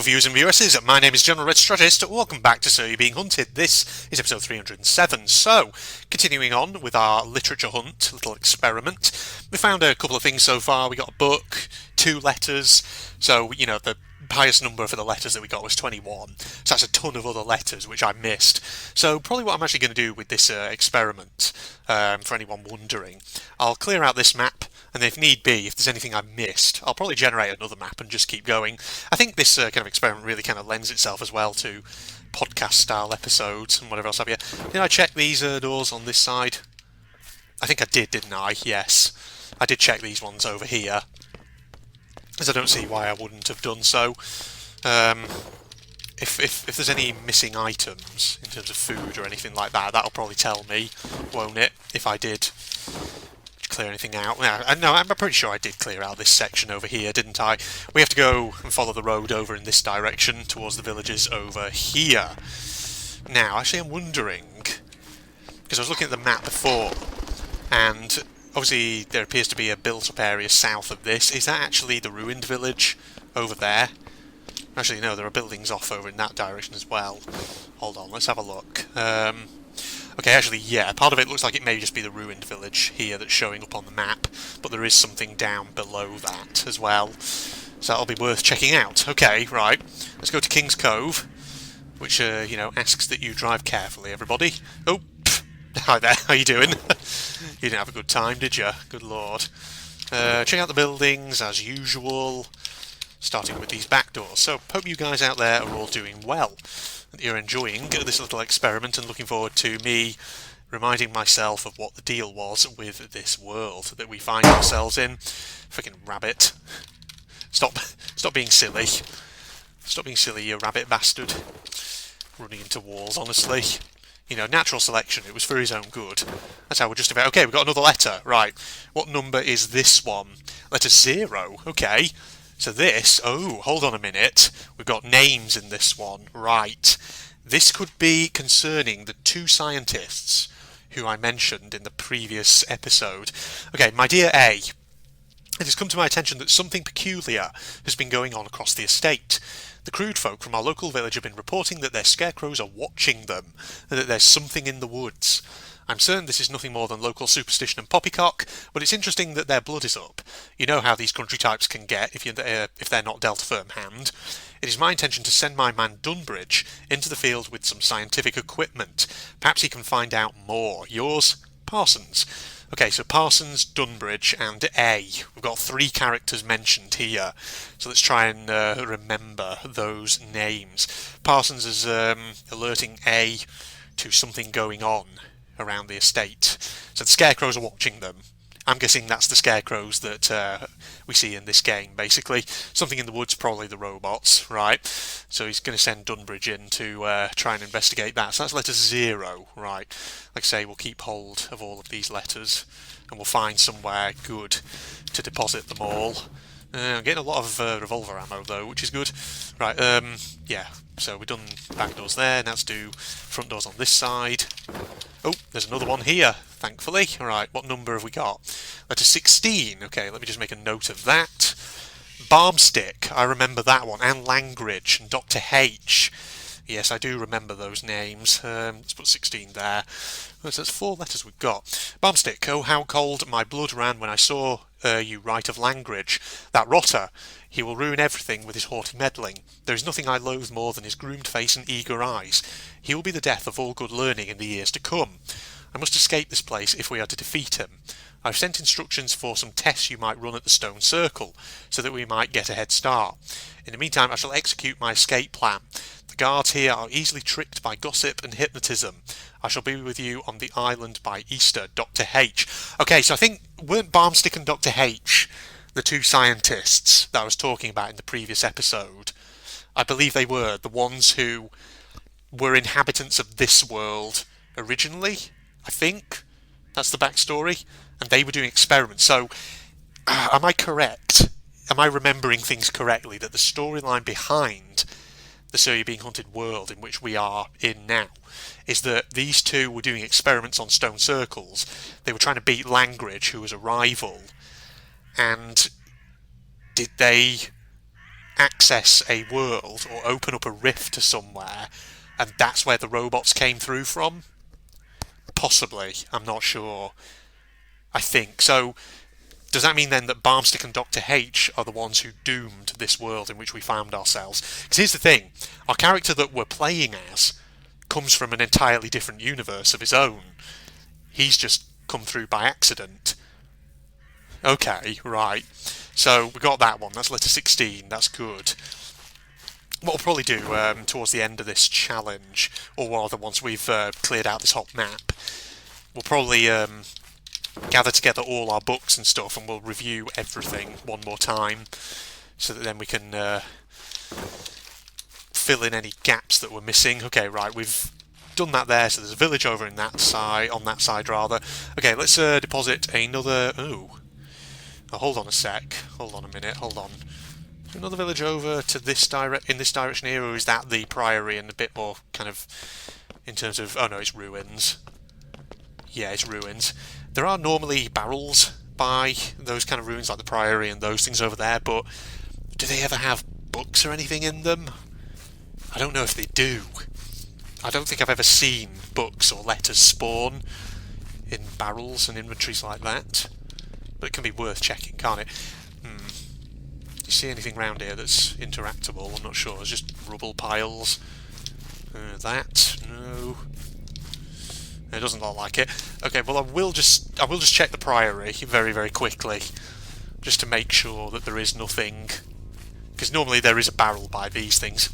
Hello viewers and viewesses, my name is General Red Strategist, welcome back to So You're Being Hunted. This is episode 307. So, continuing on with our literature hunt, little experiment, we found a couple of things so far. We got a book, 2 letters, so, you know, the highest number for the letters that we got was 21, so that's a ton of other letters which I missed. So probably what I'm actually going to do with this experiment, for anyone wondering, I'll clear out this map, and if need be, if there's anything I missed, I'll probably generate another map and just keep going. I think this kind of experiment really kind of lends itself as well to podcast style episodes and whatever else have you. Did I check these doors on this side? I think I did, didn't I? Yes. I did check these ones over here, as I don't see why I wouldn't have done so. If there's any missing items in terms of food or anything like that, that'll probably tell me, won't it, if I did clear anything out. Yeah, no, I'm pretty sure I did clear out this section over here, didn't I? We have to go and follow the road over in this direction towards the villages over here. Now, actually I'm wondering, because I was looking at the map before, and obviously there appears to be a built-up area south of this. Is that actually the ruined village over there? Actually, no, there are buildings off over in that direction as well. Hold on, let's have a look. Okay, actually, yeah, part of it looks like it may just be the ruined village here that's showing up on the map, but there is something down below that as well. So that'll be worth checking out. Okay, right, let's go to King's Cove, which, you know, asks that you drive carefully, everybody. Oh, hi there, how you doing? You didn't have a good time, did you? Good lord. Check out the buildings, as usual, starting with these back doors. So, hope you guys out there are all doing well, that you're enjoying this little experiment and looking forward to me reminding myself of what the deal was with this world that we find ourselves in. Freaking rabbit. Stop being silly. Stop being silly, you rabbit bastard. Running into walls, honestly. You know, natural selection, it was for his own good. That's how we're just about... Okay, we've got another letter. Right. What number is this one? Letter 0. Okay. So this... Oh, hold on a minute. We've got names in this one. Right. This could be concerning the 2 scientists who I mentioned in the previous episode. Okay, my dear A, it has come to my attention that something peculiar has been going on across the estate. The crude folk from our local village have been reporting that their scarecrows are watching them, and that there's something in the woods. I'm certain this is nothing more than local superstition and poppycock, but it's interesting that their blood is up. You know how these country types can get if they're not dealt a firm hand. It is my intention to send my man Dunbridge into the field with some scientific equipment. Perhaps he can find out more. Yours, Parsons. Okay, so Parsons, Dunbridge, and A. We've got 3 characters mentioned here, so let's try and remember those names. Parsons is alerting A to something going on around the estate. So the scarecrows are watching them. I'm guessing that's the scarecrows that we see in this game, basically. Something in the woods, probably the robots, right? So he's going to send Dunbridge in to try and investigate that. So that's letter 0, right? Like I say, we'll keep hold of all of these letters, and we'll find somewhere good to deposit them all. I'm getting a lot of revolver ammo, though, which is good. Right, yeah, so we've done back doors there. Now let's do front doors on this side. Oh, there's another one here, thankfully. Alright, what number have we got? Letter 16. Okay, let me just make a note of that. Barmstick, I remember that one. And Langridge and Dr. H. Yes, I do remember those names. Let's put 16 there. So that's 4 letters we've got. Barmstick, oh how cold my blood ran when I saw you write of Langridge. That rotter. He will ruin everything with his haughty meddling. There is nothing I loathe more than his groomed face and eager eyes. He will be the death of all good learning in the years to come. I must escape this place if we are to defeat him. I've sent instructions for some tests you might run at the stone circle, so that we might get a head start. In the meantime, I shall execute my escape plan. The guards here are easily tricked by gossip and hypnotism. I shall be with you on the island by Easter, Dr. H. Okay, so I think, weren't Barmstick and Dr. H the 2 scientists that I was talking about in the previous episode? I believe they were the ones who were inhabitants of this world originally, I think. That's the backstory. And they were doing experiments. So, am I correct? Am I remembering things correctly? That the storyline behind the So You're Being Hunted world in which we are in now is that these 2 were doing experiments on stone circles. They were trying to beat Langridge, who was a rival. And did they access a world or open up a rift to somewhere, and that's where the robots came through from? Possibly. I'm not sure. I think. So, does that mean then that Barmstick and Dr. H are the ones who doomed this world in which we found ourselves? Because here's the thing. Our character that we're playing as comes from an entirely different universe of his own. He's just come through by accident. Okay, right. So we got that one. That's letter 16. That's good. What we'll probably do towards the end of this challenge, or rather once we've cleared out this hot map, we'll probably gather together all our books and stuff, and we'll review everything one more time, so that then we can fill in any gaps that we're missing. Okay, right, we've done that there, so there's a village over in that side, on that side rather. Okay, let's deposit another... Oh, hold on a sec. Hold on a minute. Hold on. Another village over to this in this direction here, or is that the priory and a bit more kind of in terms of... Oh no, it's ruins. Yeah, it's ruins. There are normally barrels by those kind of ruins, like the priory and those things over there, but do they ever have books or anything in them? I don't know if they do. I don't think I've ever seen books or letters spawn in barrels and inventories like that. But it can be worth checking, can't it? Do you see anything around here that's interactable? I'm not sure. It's just rubble piles. That? No. It doesn't look like it. Okay, well I will just check the priory very, very quickly, just to make sure that there is nothing, because normally there is a barrel by these things.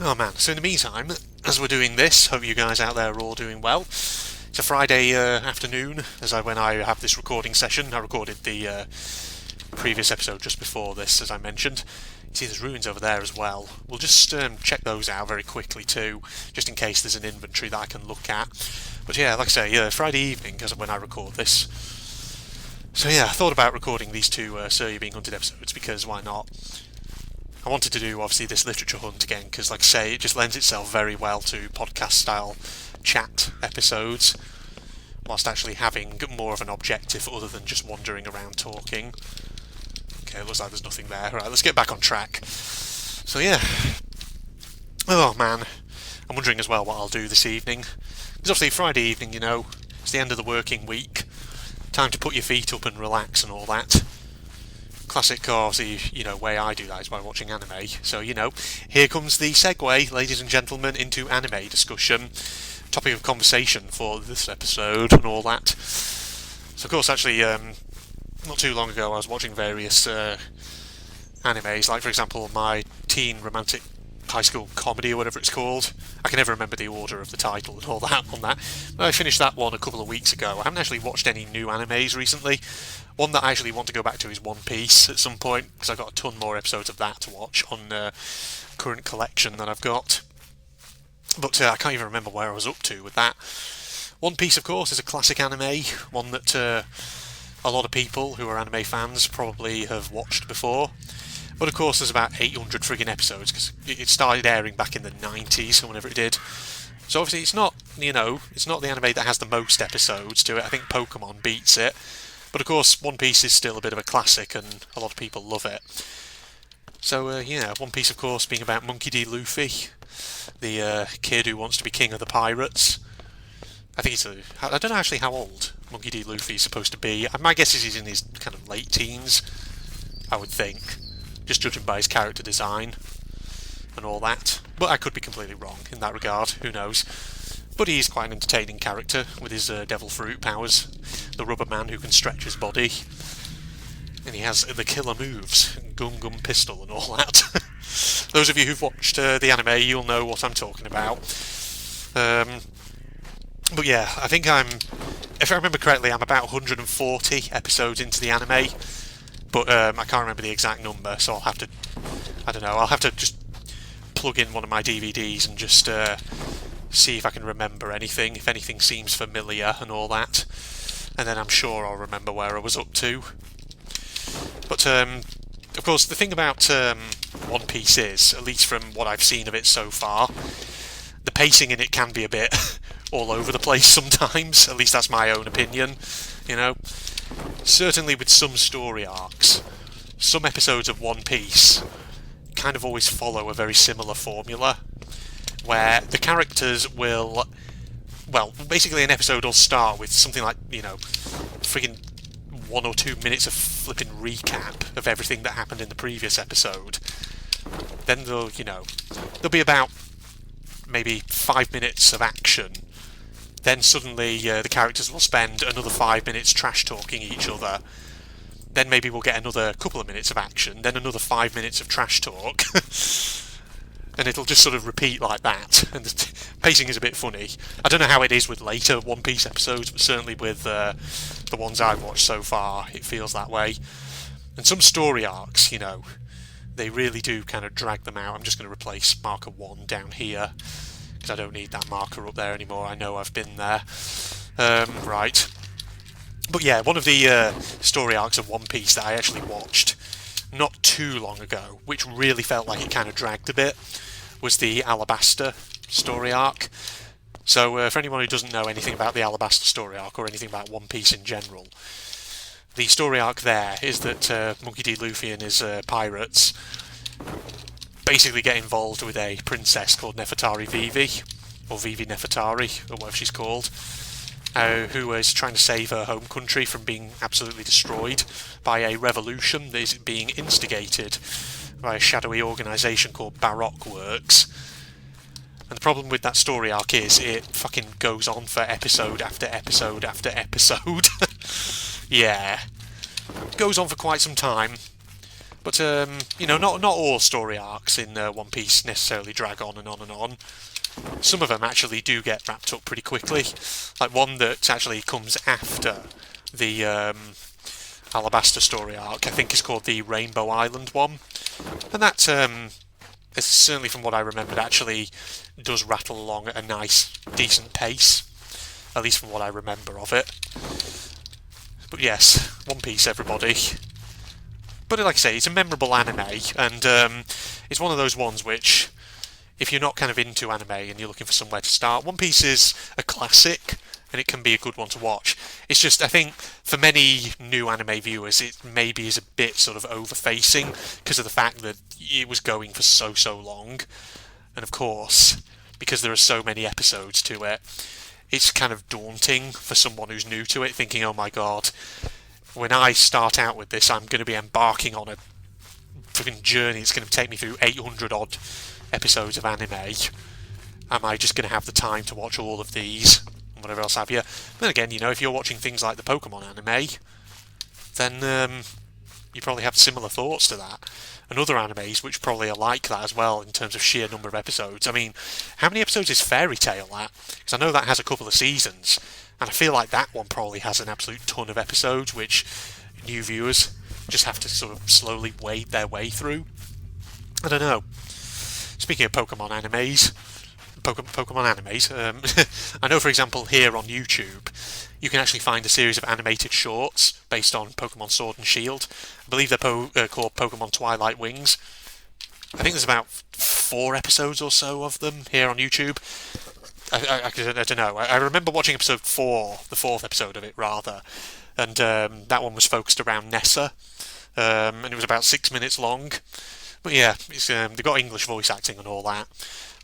Oh man, so in the meantime, as we're doing this, hope you guys out there are all doing well. It's a Friday afternoon, when I have this recording session. I recorded the previous episode just before this, as I mentioned. You see there's ruins over there as well. We'll just check those out very quickly too, just in case there's an inventory that I can look at. But yeah, like I say, Friday evening is when I record this. So yeah, I thought about recording these two Sir You Being Hunted episodes, because why not? I wanted to do, obviously, this literature hunt again, because, like I say, it just lends itself very well to podcast-style chat episodes, whilst actually having more of an objective other than just wandering around talking. Okay, it looks like there's nothing there. Right, let's get back on track. So, yeah. Oh, man. I'm wondering as well what I'll do this evening. Because, obviously, Friday evening, you know, it's the end of the working week. Time to put your feet up and relax and all that. Classic, obviously, you know, way I do that is by watching anime. So, you know, here comes the segue, ladies and gentlemen, into anime discussion. Topic of conversation for this episode and all that. So, of course, actually, not too long ago I was watching various animes, like, for example, my teen romantic high school comedy or whatever it's called. I can never remember the order of the title and all that on that. But I finished that one a couple of weeks ago. I haven't actually watched any new animes recently. One that I actually want to go back to is One Piece at some point, because I've got a ton more episodes of that to watch on current collection that I've got. But I can't even remember where I was up to with that. One Piece, of course, is a classic anime, one that a lot of people who are anime fans probably have watched before. But of course there's about 800 friggin' episodes, because it started airing back in the 90s or whenever it did. So obviously it's not, you know, it's not the anime that has the most episodes to it. I think Pokemon beats it. But of course One Piece is still a bit of a classic and a lot of people love it. So yeah, One Piece of course being about Monkey D. Luffy, the kid who wants to be king of the pirates. I think I don't know actually how old Monkey D. Luffy is supposed to be. My guess is he's in his kind of late teens, I would think. Just judging by his character design and all that. But I could be completely wrong in that regard, who knows. But he's quite an entertaining character with his devil fruit powers. The rubber man who can stretch his body. And he has the killer moves, Gum Gum Pistol and all that. Those of you who've watched the anime, you'll know what I'm talking about. But yeah, I think if I remember correctly, I'm about 140 episodes into the anime. But I can't remember the exact number, so I'll have to, I don't know, I'll have to just plug in one of my DVDs and just see if I can remember anything, if anything seems familiar and all that. And then I'm sure I'll remember where I was up to. But, of course, the thing about One Piece is, at least from what I've seen of it so far, the pacing in it can be a bit all over the place sometimes. At least that's my own opinion, you know. Certainly with some story arcs, some episodes of One Piece kind of always follow a very similar formula, where the characters will... Well, basically an episode will start with something like, friggin' 1 or 2 minutes of flipping recap of everything that happened in the previous episode. Then there'll be about maybe 5 minutes of action. Then suddenly the characters will spend another 5 minutes trash-talking each other. Then maybe we'll get another couple of minutes of action, then another 5 minutes of trash talk. And it'll just sort of repeat like that. And the pacing is a bit funny. I don't know how it is with later One Piece episodes, but certainly with the ones I've watched so far, it feels that way. And some story arcs, they really do kind of drag them out. I'm just going to replace marker 1 down here, because I don't need that marker up there anymore. I know I've been there. Right. But yeah, one of the story arcs of One Piece that I actually watched not too long ago, which really felt like it kind of dragged a bit, was the Alabasta story arc. So for anyone who doesn't know anything about the Alabasta story arc, or anything about One Piece in general, the story arc there is that Monkey D. Luffy and his pirates basically get involved with a princess called Nefertari Vivi, or Vivi Nefertari, or whatever she's called, who is trying to save her home country from being absolutely destroyed by a revolution that is being instigated by a shadowy organisation called Baroque Works. And the problem with that story arc is it fucking goes on for episode after episode after episode. Yeah. It goes on for quite some time. But, not all story arcs in One Piece necessarily drag on and on and on. Some of them actually do get wrapped up pretty quickly. Like one that actually comes after the Alabasta story arc, I think is called the Rainbow Island one. And that, is certainly from what I remembered, actually does rattle along at a nice, decent pace. At least from what I remember of it. But yes, One Piece, everybody. But like I say, it's a memorable anime, and it's one of those ones which, if you're not kind of into anime and you're looking for somewhere to start, One Piece is a classic, and it can be a good one to watch. It's just, I think, for many new anime viewers, it maybe is a bit sort of over-facing, because of the fact that it was going for so long. And of course, because there are so many episodes to it, it's kind of daunting for someone who's new to it, thinking, oh my god, when I start out with this, I'm going to be embarking on a freaking journey. It's going to take me through 800 odd episodes of anime. Am I just going to have the time to watch all of these and whatever else have you? Then again, if you're watching things like the Pokemon anime, then you probably have similar thoughts to that. And other animes which probably are like that as well in terms of sheer number of episodes. I mean, how many episodes is Fairy Tail at? Because I know that has a couple of seasons, and I feel like that one probably has an absolute ton of episodes which new viewers just have to sort of slowly wade their way through. I don't know. Speaking of Pokemon animes, I know, for example, here on YouTube, you can actually find a series of animated shorts based on Pokemon Sword and Shield. I believe they're called Pokemon Twilight Wings. I think there's about 4 episodes or so of them here on YouTube. I don't know. I remember watching episode 4, the 4th episode of it, rather, and that one was focused around Nessa, and it was about 6 minutes long. But yeah, it's, they've got English voice acting and all that.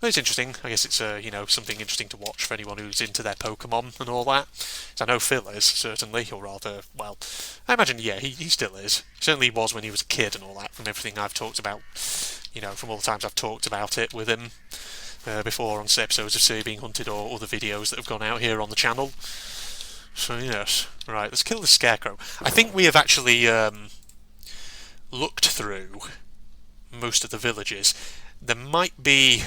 But it's interesting. I guess it's something interesting to watch for anyone who's into their Pokemon and all that. So I know Phil is, certainly, or rather, well, I imagine, yeah, he still is. Certainly was when he was a kid and all that, from everything I've talked about, from all the times I've talked about it with him before on episodes of Siri Being Hunted or other videos that have gone out here on the channel. So yes, right, let's kill the Scarecrow. I think we have actually looked through most of the villages. There might be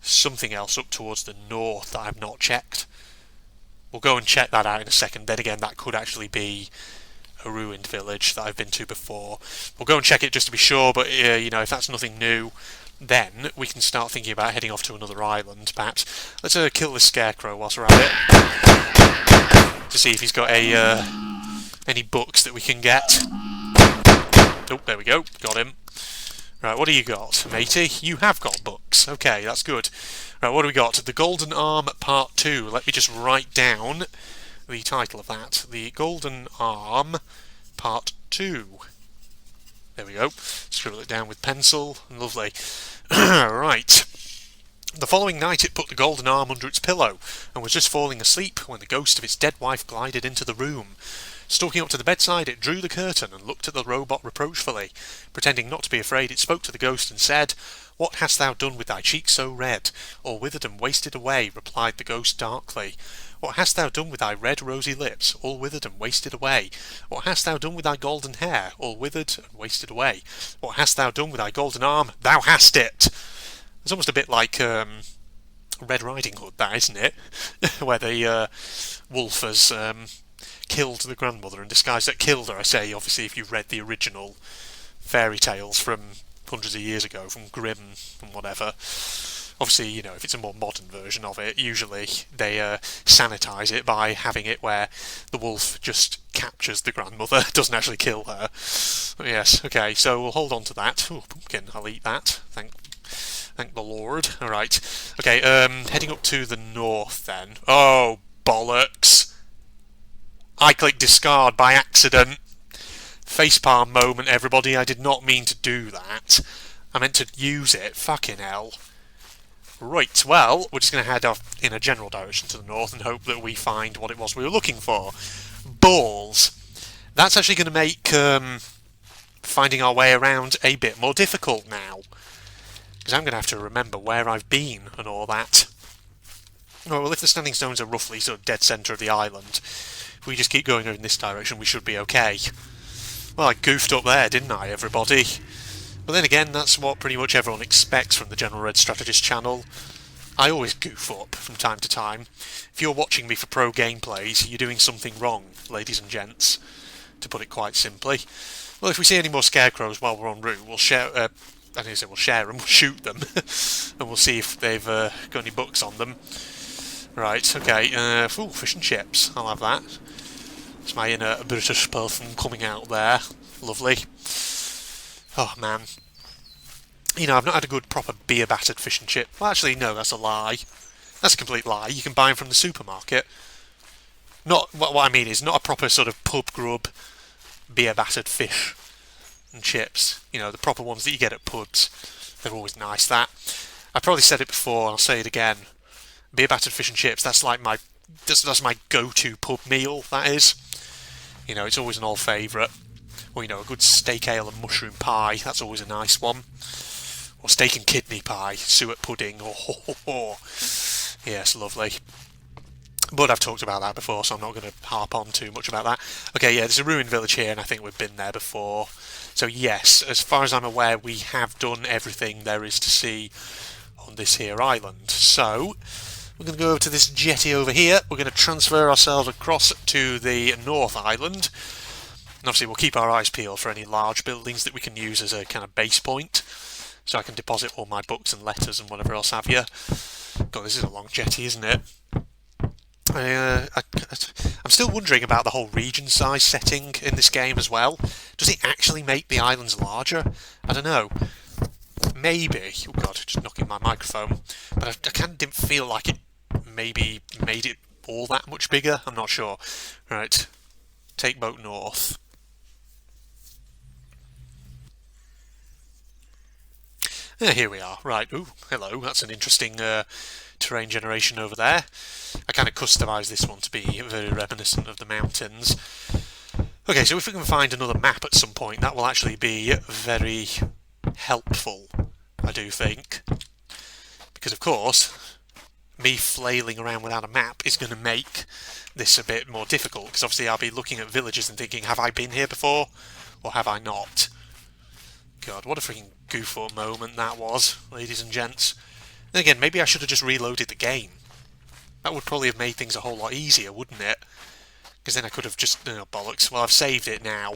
something else up towards the north that I've not checked. We'll go and check that out in a second. Then again, that could actually be a ruined village that I've been to before. We'll go and check it just to be sure, but if that's nothing new, then we can start thinking about heading off to another island, perhaps. Let's kill the Scarecrow whilst we're at it, to see if he's got any books that we can get. Oh, there we go, got him. Right, what do you got, matey? You have got books. Okay, that's good. Right, what do we got? The Golden Arm Part 2. Let me just write down the title of that. The Golden Arm Part 2. There we go. Scribble it down with pencil. Lovely. Right. The following night it put the golden arm under its pillow, and was just falling asleep when the ghost of its dead wife glided into the room. Stalking up to the bedside, it drew the curtain and looked at the robot reproachfully. Pretending not to be afraid, it spoke to the ghost and said, "What hast thou done with thy cheeks so red? All withered and wasted away," replied the ghost darkly. "What hast thou done with thy red rosy lips? All withered and wasted away. What hast thou done with thy golden hair? All withered and wasted away. What hast thou done with thy golden arm? Thou hast it!" It's almost a bit like Red Riding Hood, that, isn't it? Where the wolf has killed the grandmother and disguised that killed her. I say, obviously, if you've read the original fairy tales from hundreds of years ago, from Grimm and whatever. Obviously, you know, if it's a more modern version of it, usually they sanitise it by having it where the wolf just captures the grandmother, doesn't actually kill her. But yes, okay, so we'll hold on to that. Oh, pumpkin, I'll eat that. Thank the Lord. Alright. Okay, heading up to the north then. Oh, bollocks. I clicked discard by accident. Facepalm moment, everybody. I did not mean to do that. I meant to use it. Fucking hell. Right, well, we're just going to head off in a general direction to the north and hope that we find what it was we were looking for. Balls. That's actually going to make finding our way around a bit more difficult now. Because I'm going to have to remember where I've been and all that. Oh, well, if the standing stones are roughly sort of dead centre of the island, if we just keep going in this direction, we should be okay. Well, I goofed up there, didn't I, everybody? But then again, that's what pretty much everyone expects from the General Red Strategist channel. I always goof up from time to time. If you're watching me for pro gameplays, you're doing something wrong, ladies and gents, to put it quite simply. Well, if we see any more scarecrows while we're en route, we'll share... I didn't say we'll share them, we'll shoot them, and we'll see if they've got any books on them. Right, okay, fish and chips, I'll have that. It's my inner British person coming out there. Lovely. Oh, man. You know, I've not had a good proper beer-battered fish and chip. Well, actually, no, that's a lie. That's a complete lie. You can buy them from the supermarket. Not what I mean is not a proper sort of pub grub beer-battered fish and chips. You know, the proper ones that you get at pubs. They're always nice, that. I've probably said it before, and I'll say it again. Beer-battered fish and chips, that's like that's my go-to pub meal, that is. You know, it's always an old favourite. Or, you know, a good steak ale and mushroom pie, that's always a nice one. Or steak and kidney pie, suet pudding, oh. Yes, lovely. But I've talked about that before, so I'm not going to harp on too much about that. Okay, yeah, there's a ruined village here, and I think we've been there before. So yes, as far as I'm aware, we have done everything there is to see on this here island. So, we're going to go over to this jetty over here. We're going to transfer ourselves across to the North Island. And obviously we'll keep our eyes peeled for any large buildings that we can use as a kind of base point. So I can deposit all my books and letters and whatever else have you. God, this is a long jetty, isn't it? I'm still wondering about the whole region size setting in this game as well. Does it actually make the islands larger? I don't know. Maybe. Oh god, just knocking my microphone. But I kind of didn't feel like it maybe made it all that much bigger. I'm not sure. Right. Take boat north. Here we are. Right. Ooh, hello. That's an interesting terrain generation over there. I kind of customised this one to be very reminiscent of the mountains. Okay, so if we can find another map at some point, that will actually be very helpful, I do think. Because, of course, me flailing around without a map is going to make this a bit more difficult. Because obviously I'll be looking at villages and thinking, have I been here before? Or have I not? God, what a freaking goof-up moment that was, ladies and gents. Then again, maybe I should have just reloaded the game. That would probably have made things a whole lot easier, wouldn't it? Because then I could have just... Oh, bollocks. Well, I've saved it now.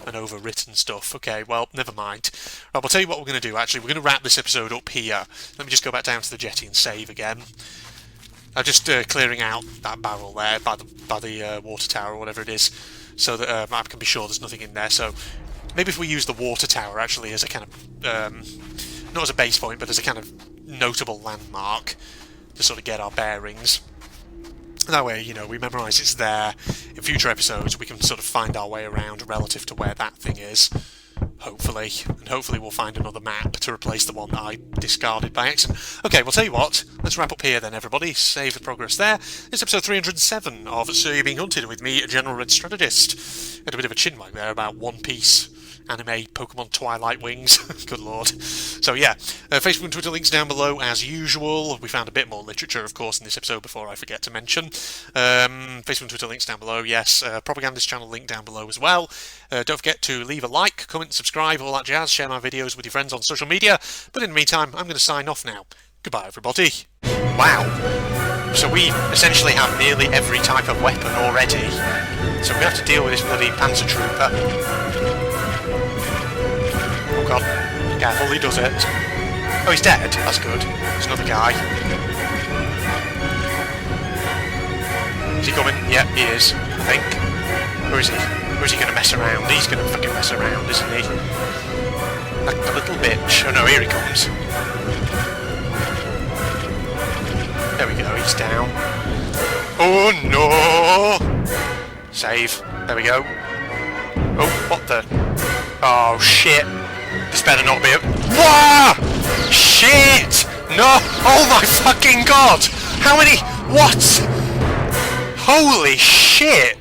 And overwritten stuff. Okay, well, never mind. Right, I'll tell you what we're going to do, actually. We're going to wrap this episode up here. Let me just go back down to the jetty and save again. I'm just clearing out that barrel there by the water tower or whatever it is. So that I can be sure there's nothing in there. So maybe if we use the water tower, actually, as a kind of... not as a base point, but as a kind of notable landmark to sort of get our bearings. That way, you know, we memorise it's there. In future episodes, we can sort of find our way around relative to where that thing is. Hopefully. And hopefully we'll find another map to replace the one that I discarded by accident. Okay, well, tell you what. Let's wrap up here then, everybody. Save the progress there. It's episode 307 of So You're Being Hunted with me, General Red Strategist. Had a bit of a chinwag there about One Piece anime Pokemon Twilight Wings. Good lord. So yeah, Facebook and Twitter links down below as usual. We found a bit more literature, of course, in this episode before I forget to mention. Facebook and Twitter links down below, yes. Propagandist channel link down below as well. Don't forget to leave a like, comment, subscribe, all that jazz. Share my videos with your friends on social media. But in the meantime, I'm going to sign off now. Goodbye, everybody. Wow. So we essentially have nearly every type of weapon already. So we have to deal with this bloody Panzer Trooper. Oh god, careful, he does it. Oh, he's dead, that's good. There's another guy. Is he coming? Yeah, he is, I think. Where is he? Where is he going to mess around? He's going to fucking mess around, isn't he? Like a little bitch. Oh no, here he comes. There we go, he's down. Oh no! Save. There we go. Oh, what the? Oh shit. This better not be a... Wah! Shit! No! Oh my fucking god! How many... What? Holy shit!